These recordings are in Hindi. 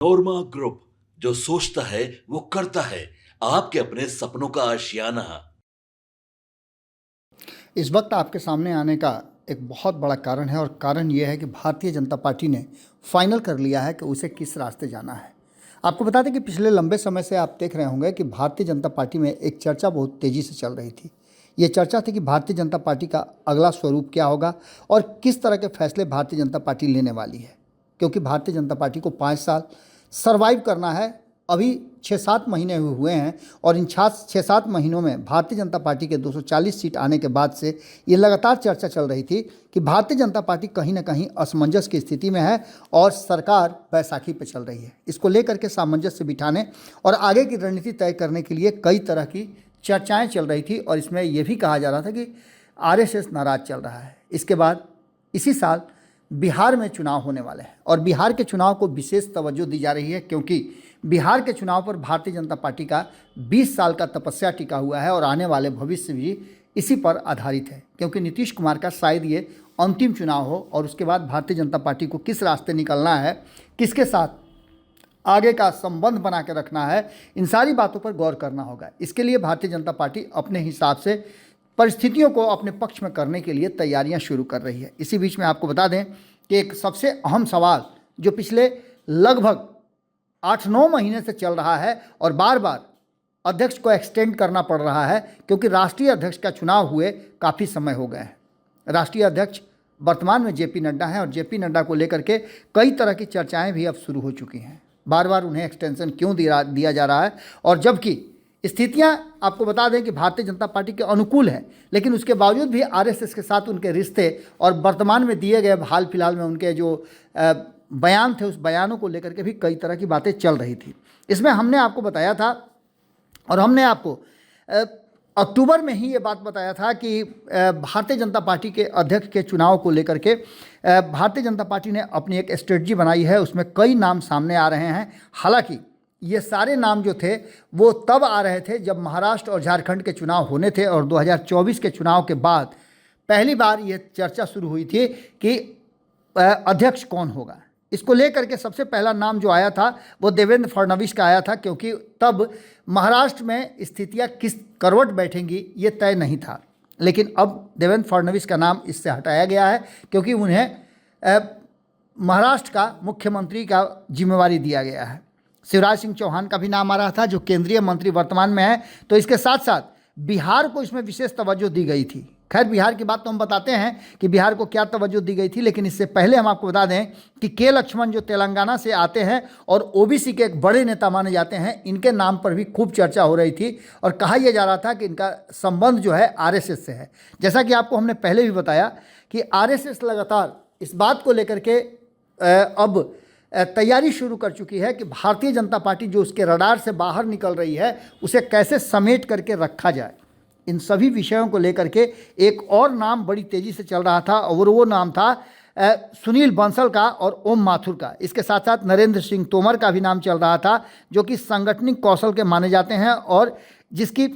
नोरमा ग्रुप, जो सोचता है वो करता है। आपके अपने सपनों का आशियाना। इस वक्त आपके सामने आने का एक बहुत बड़ा कारण है, और कारण ये है कि भारतीय जनता पार्टी ने फाइनल कर लिया है कि उसे किस रास्ते जाना है। आपको बता दें कि पिछले लंबे समय से आप देख रहे होंगे कि भारतीय जनता पार्टी में एक चर्चा बहुत तेज़ी से चल रही थी। ये चर्चा थी कि भारतीय जनता पार्टी का अगला स्वरूप क्या होगा और किस तरह के फैसले भारतीय जनता पार्टी लेने वाली है, क्योंकि भारतीय जनता पार्टी को 5 साल सर्वाइव करना है। अभी 6-7 महीने हुए हैं, और इन 6-7 महीनों में भारतीय जनता पार्टी के 240 सीट आने के बाद से ये लगातार चर्चा चल रही थी कि भारतीय जनता पार्टी कहीं ना कहीं असमंजस की स्थिति में है और सरकार बैसाखी पर चल रही है। इसको लेकर के सामंजस्य बिठाने और आगे की रणनीति तय करने के लिए कई तरह की चर्चाएँ चल रही थी, और इसमें यह भी कहा जा रहा था कि आरएसएस नाराज चल रहा है। इसके बाद इसी साल बिहार में चुनाव होने वाले हैं, और बिहार के चुनाव को विशेष तवज्जो दी जा रही है, क्योंकि बिहार के चुनाव पर भारतीय जनता पार्टी का 20 साल का तपस्या टिका हुआ है और आने वाले भविष्य भी इसी पर आधारित है। क्योंकि नीतीश कुमार का शायद ये अंतिम चुनाव हो, और उसके बाद भारतीय जनता पार्टी को किस रास्ते निकलना है, किसके साथ आगे का संबंध बना के रखना है, इन सारी बातों पर गौर करना होगा। इसके लिए भारतीय जनता पार्टी अपने हिसाब से परिस्थितियों को अपने पक्ष में करने के लिए तैयारियां शुरू कर रही है। इसी बीच में आपको बता दें कि एक सबसे अहम सवाल जो पिछले लगभग 8-9 महीने से चल रहा है और बार बार अध्यक्ष को एक्सटेंड करना पड़ रहा है, क्योंकि राष्ट्रीय अध्यक्ष का चुनाव हुए काफ़ी समय हो गए हैं। राष्ट्रीय अध्यक्ष वर्तमान में जेपी नड्डा हैं, और जेपी नड्डा को लेकर के कई तरह की चर्चाएं भी अब शुरू हो चुकी हैं। बार बार उन्हें एक्सटेंशन क्यों दिया जा रहा है, और जबकि स्थितियां आपको बता दें कि भारतीय जनता पार्टी के अनुकूल है, लेकिन उसके बावजूद भी आरएसएस के साथ उनके रिश्ते और वर्तमान में दिए गए हाल फिलहाल में उनके जो बयान थे, उस बयानों को लेकर के भी कई तरह की बातें चल रही थी। इसमें हमने आपको बताया था, और हमने आपको अक्टूबर में ही ये बात बताया था कि भारतीय जनता पार्टी के अध्यक्ष के चुनाव को लेकर के भारतीय जनता पार्टी ने अपनी एक स्ट्रेटजी बनाई है। उसमें कई नाम सामने आ रहे हैं। हालांकि ये सारे नाम जो थे वो तब आ रहे थे जब महाराष्ट्र और झारखंड के चुनाव होने थे, और 2024 के चुनाव के बाद पहली बार ये चर्चा शुरू हुई थी कि अध्यक्ष कौन होगा। इसको लेकर के सबसे पहला नाम जो आया था वो देवेंद्र फडणवीस का आया था, क्योंकि तब महाराष्ट्र में स्थितियां किस करवट बैठेंगी ये तय नहीं था। लेकिन अब देवेंद्र फडणवीस का नाम इससे हटाया गया है, क्योंकि उन्हें महाराष्ट्र का मुख्यमंत्री का जिम्मेवारी दिया गया है। शिवराज सिंह चौहान का भी नाम आ रहा था, जो केंद्रीय मंत्री वर्तमान में है। तो इसके साथ साथ बिहार को इसमें विशेष तवज्जो दी गई थी। खैर, बिहार की बात तो हम बताते हैं कि बिहार को क्या तवज्जो दी गई थी, लेकिन इससे पहले हम आपको बता दें कि के लक्ष्मण जो तेलंगाना से आते हैं और ओबीसी के एक बड़े नेता माने जाते हैं, इनके नाम पर भी खूब चर्चा हो रही थी, और कहा यह जा रहा था कि इनका संबंध जो है आरएसएस से है। जैसा कि आपको हमने पहले भी बताया कि आरएसएस लगातार इस बात को लेकर के अब तैयारी शुरू कर चुकी है कि भारतीय जनता पार्टी जो उसके रडार से बाहर निकल रही है, उसे कैसे समेट करके रखा जाए। इन सभी विषयों को लेकर के एक और नाम बड़ी तेज़ी से चल रहा था, और वो नाम था सुनील बंसल का और ओम माथुर का। इसके साथ साथ नरेंद्र सिंह तोमर का भी नाम चल रहा था, जो कि सांगठनिक कौशल के माने जाते हैं और जिसकी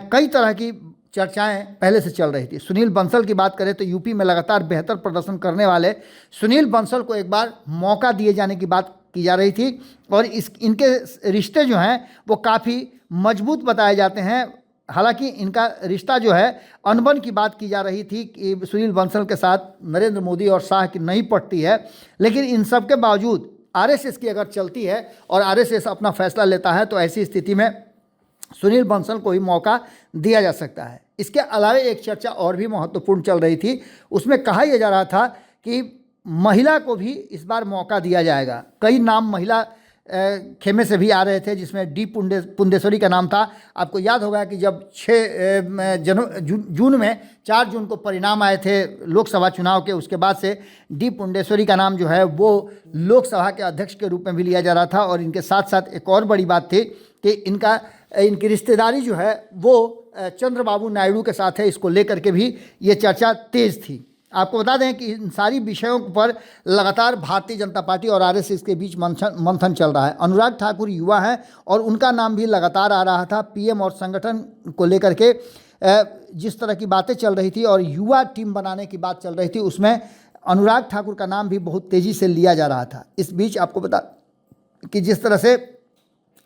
कई तरह की चर्चाएं पहले से चल रही थी। सुनील बंसल की बात करें तो यूपी में लगातार बेहतर प्रदर्शन करने वाले सुनील बंसल को एक बार मौका दिए जाने की बात की जा रही थी, और इनके रिश्ते जो हैं वो काफ़ी मजबूत बताए जाते हैं। हालांकि इनका रिश्ता जो है अनबन की बात की जा रही थी कि सुनील बंसल के साथ नरेंद्र मोदी और शाह की नहीं पटती है, लेकिन इन सब के बावजूद आरएसएस की अगर चलती है और आरएसएस अपना फैसला लेता है, तो ऐसी स्थिति में सुनील बंसल को ही मौका दिया जा सकता है। इसके अलावा एक चर्चा और भी महत्वपूर्ण चल रही थी। उसमें कहा यह जा रहा था कि महिला को भी इस बार मौका दिया जाएगा। कई नाम महिला खेमे से भी आ रहे थे, जिसमें डी पुंडेश्वरी का नाम था। आपको याद होगा कि जब 4 जून को परिणाम आए थे लोकसभा चुनाव के, उसके बाद से डी पुंडेश्वरी का नाम जो है वो लोकसभा के अध्यक्ष के रूप में भी लिया जा रहा था। और इनके साथ साथ एक और बड़ी बात थी कि इनकी रिश्तेदारी जो है वो चंद्रबाबू नायडू के साथ है। इसको लेकर के भी ये चर्चा तेज़ थी। आपको बता दें कि इन सारी विषयों पर लगातार भारतीय जनता पार्टी और आरएसएस के बीच मंथन चल रहा है। अनुराग ठाकुर युवा हैं, और उनका नाम भी लगातार आ रहा था। पीएम और संगठन को लेकर के जिस तरह की बातें चल रही थी और युवा टीम बनाने की बात चल रही थी, उसमें अनुराग ठाकुर का नाम भी बहुत तेज़ी से लिया जा रहा था। इस बीच आपको कि जिस तरह से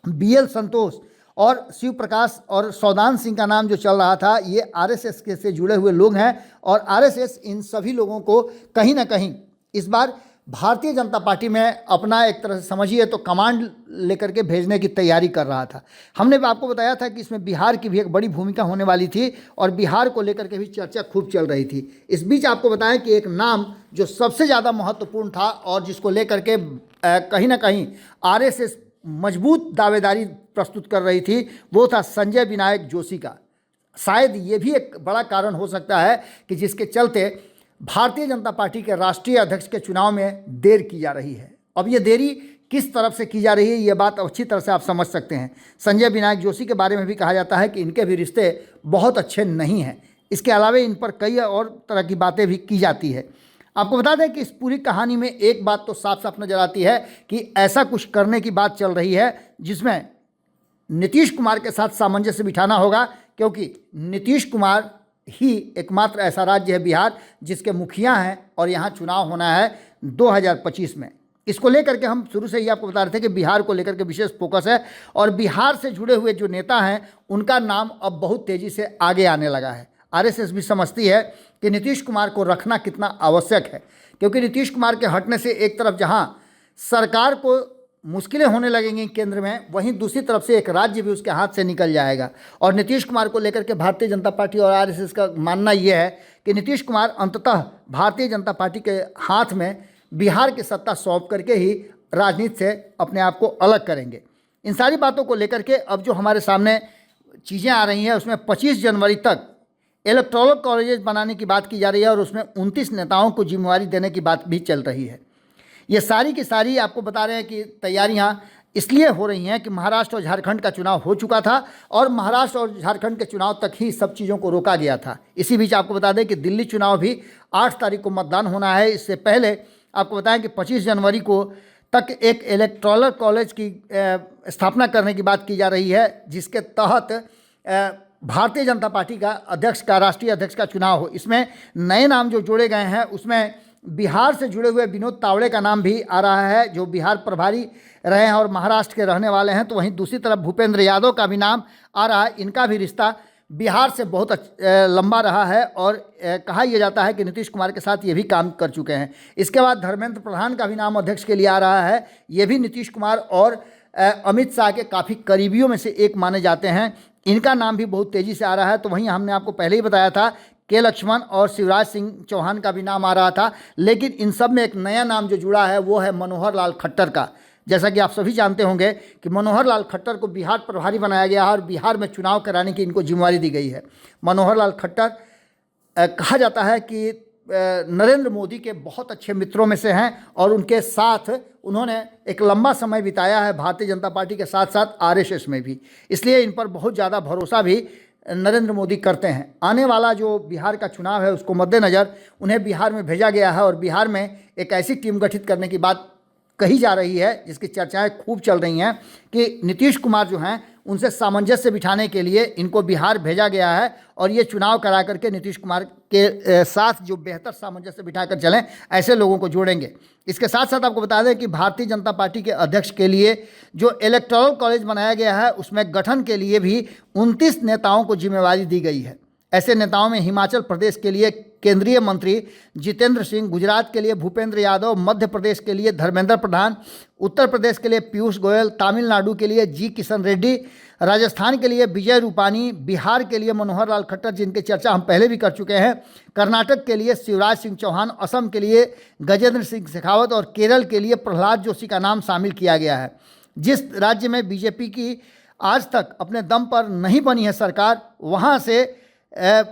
BL संतोष और शिव प्रकाश और सौदान सिंह का नाम जो चल रहा था, ये RSS के से जुड़े हुए लोग हैं और RSS इन सभी लोगों को कहीं ना कहीं इस बार भारतीय जनता पार्टी में अपना एक तरह से समझिए तो कमांड लेकर के भेजने की तैयारी कर रहा था। हमने भी आपको बताया था कि इसमें बिहार की भी एक बड़ी भूमिका होने वाली थी और बिहार को लेकर के भी चर्चा खूब चल रही थी। इस बीच आपको बताएं कि एक नाम जो सबसे ज़्यादा महत्वपूर्ण था और जिसको लेकर के कहीं ना कहीं RSS मजबूत दावेदारी प्रस्तुत कर रही थी, वो था संजय विनायक जोशी का। शायद ये भी एक बड़ा कारण हो सकता है कि जिसके चलते भारतीय जनता पार्टी के राष्ट्रीय अध्यक्ष के चुनाव में देर की जा रही है। अब ये देरी किस तरफ से की जा रही है, ये बात अच्छी तरह से आप समझ सकते हैं। संजय विनायक जोशी के बारे में भी कहा जाता है कि इनके भी रिश्ते बहुत अच्छे नहीं हैं। इसके अलावा इन पर कई और तरह की बातें भी की जाती है। आपको बता दें कि इस पूरी कहानी में एक बात तो साफ साफ नजर आती है कि ऐसा कुछ करने की बात चल रही है जिसमें नीतीश कुमार के साथ सामंजस्य बिठाना होगा, क्योंकि नीतीश कुमार ही एकमात्र ऐसा राज्य है बिहार जिसके मुखिया हैं और यहाँ चुनाव होना है 2025 में। इसको लेकर के हम शुरू से ही आपको बता रहे थे कि बिहार को लेकर के विशेष फोकस है और बिहार से जुड़े हुए जो नेता हैं उनका नाम अब बहुत तेज़ी से आगे आने लगा है। RSS भी समझती है कि नीतीश कुमार को रखना कितना आवश्यक है, क्योंकि नीतीश कुमार के हटने से एक तरफ जहां सरकार को मुश्किलें होने लगेंगी केंद्र में, वहीं दूसरी तरफ से एक राज्य भी उसके हाथ से निकल जाएगा। और नीतीश कुमार को लेकर के भारतीय जनता पार्टी और RSS का मानना यह है कि नीतीश कुमार अंततः भारतीय जनता पार्टी के हाथ में बिहार की सत्ता सौंप करके ही राजनीति से अपने आप को अलग करेंगे। इन सारी बातों को लेकर के अब जो हमारे सामने चीज़ें आ रही हैं उसमें 25 जनवरी तक इलेक्टोरल कॉलेजेस बनाने की बात की जा रही है और उसमें 29 नेताओं को जिम्मेवारी देने की बात भी चल रही है। ये सारी की सारी आपको बता रहे हैं कि तैयारियां इसलिए हो रही हैं कि महाराष्ट्र और झारखंड का चुनाव हो चुका था और महाराष्ट्र और झारखंड के चुनाव तक ही सब चीज़ों को रोका गया था। इसी बीच आपको बता दें कि दिल्ली चुनाव भी 8 तारीख को मतदान होना है। इससे पहले आपको बताएं कि 25 जनवरी को तक एक इलेक्टोरल कॉलेज की स्थापना करने की बात की जा रही है, जिसके तहत भारतीय जनता पार्टी का अध्यक्ष का राष्ट्रीय अध्यक्ष का चुनाव हो। इसमें नए नाम जो जोड़े गए हैं उसमें बिहार से जुड़े हुए विनोद तावड़े का नाम भी आ रहा है, जो बिहार प्रभारी रहे हैं और महाराष्ट्र के रहने वाले हैं। तो वहीं दूसरी तरफ भूपेंद्र यादव का भी नाम आ रहा है। इनका भी रिश्ता बिहार से बहुत लंबा रहा है और कहा यह जाता है कि नीतीश कुमार के साथ ये भी काम कर चुके हैं। इसके बाद धर्मेंद्र प्रधान का भी नाम अध्यक्ष के लिए आ रहा है। ये भी नीतीश कुमार और अमित शाह के काफ़ी करीबियों में से एक माने जाते हैं। इनका नाम भी बहुत तेज़ी से आ रहा है। तो वहीं हमने आपको पहले ही बताया था के लक्ष्मण और शिवराज सिंह चौहान का भी नाम आ रहा था, लेकिन इन सब में एक नया नाम जो जुड़ा है वो है मनोहर लाल खट्टर का। जैसा कि आप सभी जानते होंगे कि मनोहर लाल खट्टर को बिहार प्रभारी बनाया गया है और बिहार में चुनाव कराने की इनको जिम्मेवारी दी गई है। मनोहर लाल खट्टर कहा जाता है कि नरेंद्र मोदी के बहुत अच्छे मित्रों में से हैं और उनके साथ उन्होंने एक लंबा समय बिताया है भारतीय जनता पार्टी के साथ साथ RSS में भी, इसलिए इन पर बहुत ज़्यादा भरोसा भी नरेंद्र मोदी करते हैं। आने वाला जो बिहार का चुनाव है उसको मद्देनज़र उन्हें बिहार में भेजा गया है और बिहार में एक ऐसी टीम गठित करने की बात कही जा रही है जिसकी चर्चाएं खूब चल रही हैं कि नीतीश कुमार जो हैं उनसे सामंजस्य बिठाने के लिए इनको बिहार भेजा गया है और ये चुनाव करा करके नीतीश कुमार के साथ जो बेहतर सामंजस्य बिठाकर चलें ऐसे लोगों को जोड़ेंगे। इसके साथ साथ आपको बता दें कि भारतीय जनता पार्टी के अध्यक्ष के लिए जो इलेक्टोरल कॉलेज बनाया गया है उसमें गठन के लिए भी 29 नेताओं को जिम्मेवारी दी गई है। ऐसे नेताओं में हिमाचल प्रदेश के लिए केंद्रीय मंत्री जितेंद्र सिंह, गुजरात के लिए भूपेंद्र यादव, मध्य प्रदेश के लिए धर्मेंद्र प्रधान, उत्तर प्रदेश के लिए पीयूष गोयल, तमिलनाडु के लिए जी किशन रेड्डी, राजस्थान के लिए विजय रूपानी, बिहार के लिए मनोहर लाल खट्टर जिनकी चर्चा हम पहले भी कर चुके हैं, कर्नाटक के लिए शिवराज सिंह चौहान, असम के लिए गजेंद्र सिंह शेखावत और केरल के लिए प्रहलाद जोशी का नाम शामिल किया गया है। जिस राज्य में बीजेपी की आज तक अपने दम पर नहीं बनी है सरकार, वहाँ से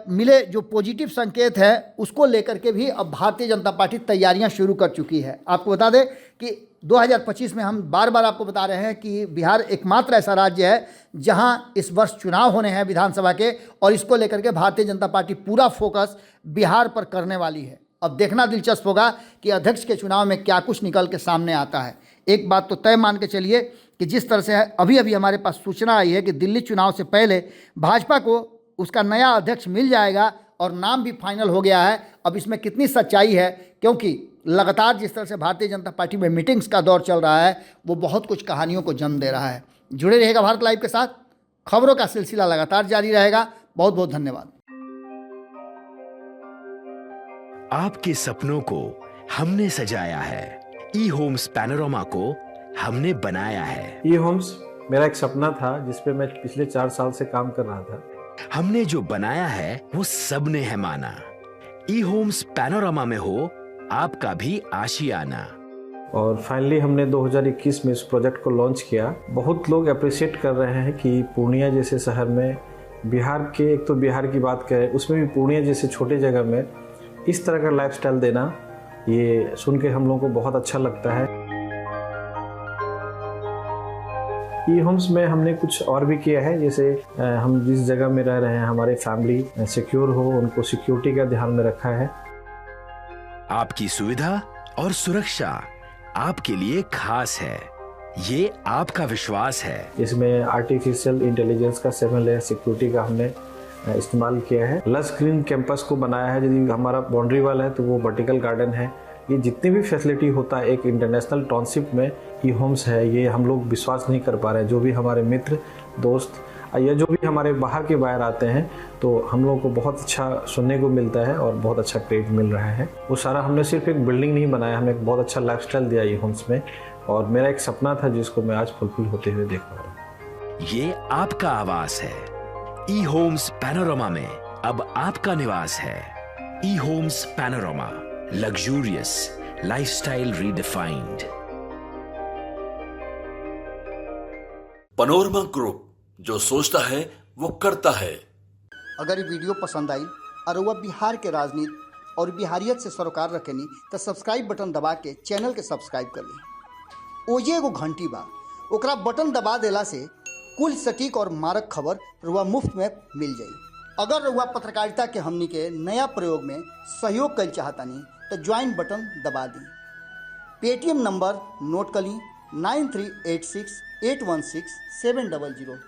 मिले जो पॉजिटिव संकेत है उसको लेकर के भी अब भारतीय जनता पार्टी तैयारियां शुरू कर चुकी है। आपको बता दें कि 2025 में हम बार बार आपको बता रहे हैं कि बिहार एकमात्र ऐसा राज्य है जहां इस वर्ष चुनाव होने हैं विधानसभा के, और इसको लेकर के भारतीय जनता पार्टी पूरा फोकस बिहार पर करने वाली है। अब देखना दिलचस्प होगा कि अध्यक्ष के चुनाव में क्या कुछ निकल के सामने आता है। एक बात तो तय मान के चलिए कि जिस तरह से अभी अभी हमारे पास सूचना आई है कि दिल्ली चुनाव से पहले भाजपा को उसका नया अध्यक्ष मिल जाएगा और नाम भी फाइनल हो गया है। अब इसमें कितनी सच्चाई है, क्योंकि लगातार जिस तरह से भारतीय जनता पार्टी में मीटिंग्स का दौर चल रहा है वो बहुत कुछ कहानियों को जन्म दे रहा है। जुड़े रहेगा भारत लाइव के साथ, खबरों का सिलसिला लगातार जारी रहेगा। बहुत बहुत धन्यवाद। आपके सपनों को हमने सजाया है, ई होम्स पैनोरमा को हमने बनाया है। ई होम्स मेरा एक सपना था जिस पे मैं पिछले 4 साल से काम कर रहा था। हमने जो बनाया है वो सबने है माना। ई होम्स पैनोरमा में हो आपका भी आशियाना। और फाइनली हमने 2021 में इस प्रोजेक्ट को लॉन्च किया। बहुत लोग अप्रिशिएट कर रहे हैं कि पूर्णिया जैसे शहर में, बिहार के, एक तो बिहार की बात करें उसमें भी पूर्णिया जैसे छोटे जगह में इस तरह का लाइफस्टाइल देना, ये सुन के हम लोगों को बहुत अच्छा लगता है। ई होम्स में हमने कुछ और भी किया है, जैसे हम जिस जगह में रह रहे हैं हमारे फैमिली सिक्योर हो, उनको सिक्योरिटी का ध्यान में रखा है। आपकी सुविधा और सुरक्षा आपके लिए खास है, ये आपका विश्वास है। इसमें आर्टिफिशियल इंटेलिजेंस का 7 लेयर सिक्योरिटी का हमने इस्तेमाल किया है। लस ग्रीन कैंपस को बनाया है। यदि हमारा बाउंड्री वाल है तो वो वर्टिकल गार्डन है। ये जितनी भी फैसिलिटी होता है एक इंटरनेशनल टाउनशिप में ई होम्स है, ये हम लोग विश्वास नहीं कर पा रहे हैं। जो भी हमारे मित्र दोस्त या जो भी हमारे बाहर आते हैं तो हम लोगों को बहुत अच्छा सुनने को मिलता है और बहुत अच्छा क्रेडिट मिल रहा है। वो सारा हमने सिर्फ एक बिल्डिंग नहीं बनाया, हमें एक बहुत अच्छा लाइफस्टाइल दिया ई होम्स में, और मेरा एक सपना था जिसको मैं आज फुलफिल होते हुए देख पा रहा हूँ। ये आपका आवास है। ई होम्स पैनोरमा में अब आपका निवास है। E Homes Panorama, luxurious lifestyle redefined. Panorama group, जो सोचता है वो करता है। अगर ये वीडियो पसंद आई और वह बिहार के राजनीति और बिहारियत से सरोकार रखेनी तो सब्सक्राइब बटन दबा के चैनल के सब्सक्राइब कर ली। ओजे एगो घंटी बा, ओकरा बटन दबा देला से कुल सटीक और मारक खबर रुआ मुफ्त में मिल जाई। अगर रुआ पत्रकारिता के हमनी के नया प्रयोग में सहयोग कर चाहतानी तो ज्वाइन बटन दबा दी। पेटीएम नंबर नोट कर ली 9386816700।